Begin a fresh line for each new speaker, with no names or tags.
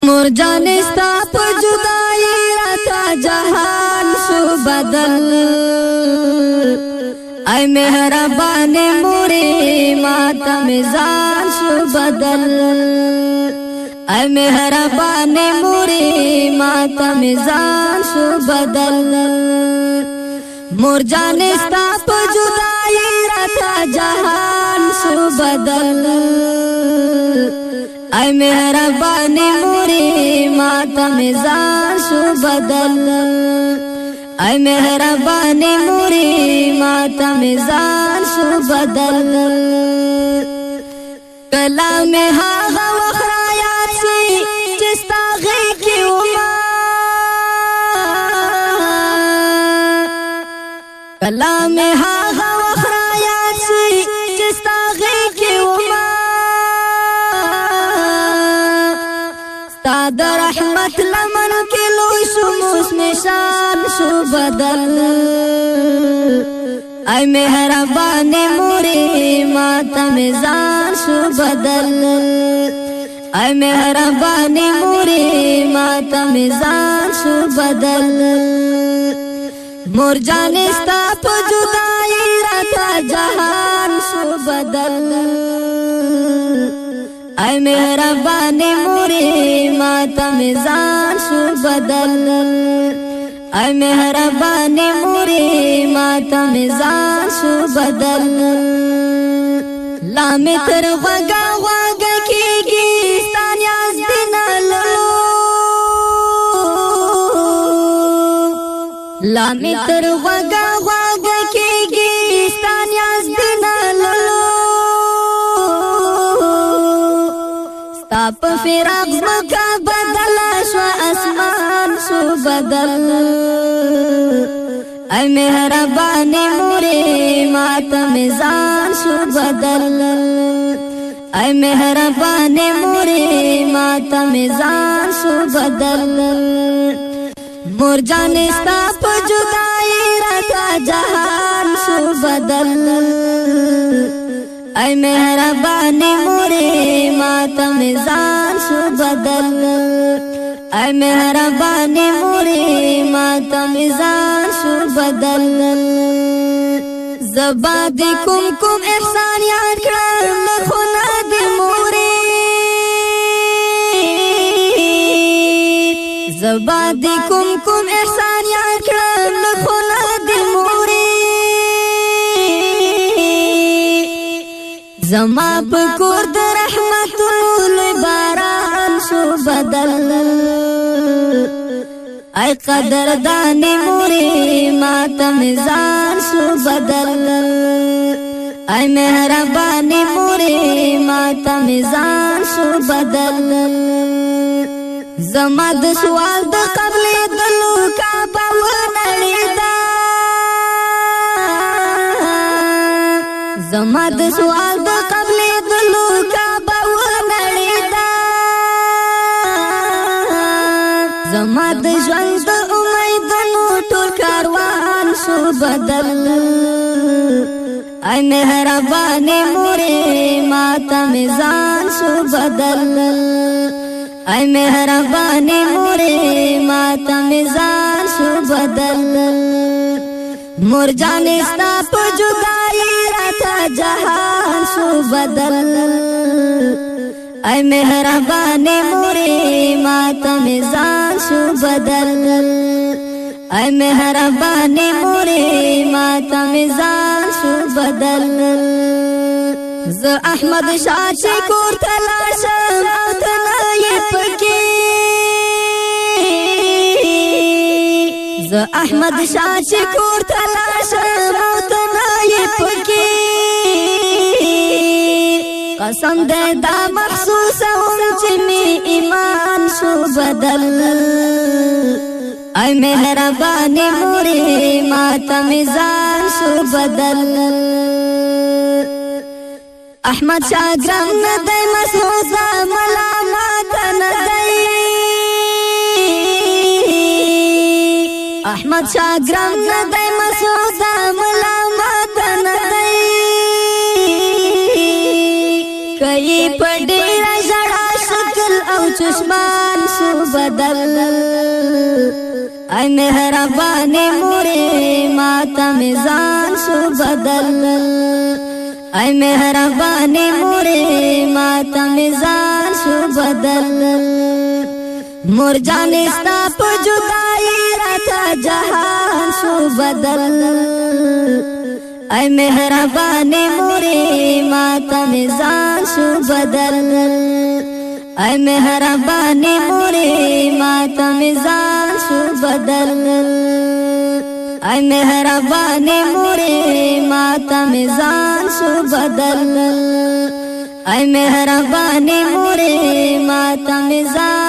مور جان استا په جدائی راتا جهان شو بدل اے مهربان موری ماتا مزان شو بدل اے مهربان موری ماتا مزان شو بدل مور جان استا په جدائی راتا جهان شو بدل اے مهربان موری ماتا مزان شو بدل اے مهربان موری ماتا مزان شو بدل کلام هاغا وخرایات سی چستا غیقی وما کلام هاغا وخرایات سی چستا غیقی وما ستاد رحمت لمن کلو شموس نشان شو بدل اے مهربان موری ماتا مزان شو بدل اے مهربان موری ماتا مزان شو بدل مور جان استا په جدائی راتا جهان شو بدل اے مهربان موری ماتا مزان شو بدل اے مهربان موری ماتا مزان شو بدل لامی تر غگا غگا کیگی ستانیاز دینالو لامی تر غگا غگا کیگی ستانیاز دینالو ستاپ فراق زمکا بدل شو اسمان شو بدل اے مهربان موری ماتا مزان شو بدل اے مهربان موری ماتا مزان شو بدل مور جان استا په جدائی راتا جهان شو بدل اے مهربان موری ماتا مزان شو بدل اے مهربان موری ماتا مزان شو بدل زبا دی کم احسان یاد کرم لخونا دی موری زبا دی کم احسان یاد کرم لخونا دی موری زما پکور د رحمت لوی باران شو بدل اے قدر دانی موری ماتا مزان شو بدل اے مهربانی موری ماتا مزان شو بدل زما د سوال د قبل دلو کعبه ونړیدا زما د سوال د قبل دلو کعبه ونړیدا زما د ژوند د امیدونو ټول کاروان شو بدل اے مهربان موری ماتا مزان شو بدل اے مهربان موری ماتا مزان شو بدل مور جان استا په جدائی راتا جهان شو بدل اے مهربان موری ماتا مزان شو بدل اے مهربان موری ماتا مزان شو بدل ز احمد شاه چې کور تلاشم او تنای پکی ز احمد شاه چې کور تلاشم او تنای پکی قسم دې دا محسوس هم چې می ایمان شو بدل اے مهربان موری ماتا مزان شو بدل احمد شاه ګرام نه دی مسعود ملامت نه دی احمد شاه ګرام نه دی مسعود ملامت نه دی کئی په ډیر ژړا شکل او چشمان شو بدل اے مہربانی موری ماتا میزان شو بدل اے مہربانی موری ماتا میزان شو بدل مور جان استا پا جدائی راتا جہان شو بدل اے مہربانی موری ماتا میزان شو بدل اے مہربانی موری ماتا میزان شو بدل اے مہربانی موری ماتا میزان شو بدل اے مہربانی موری ماتا میزان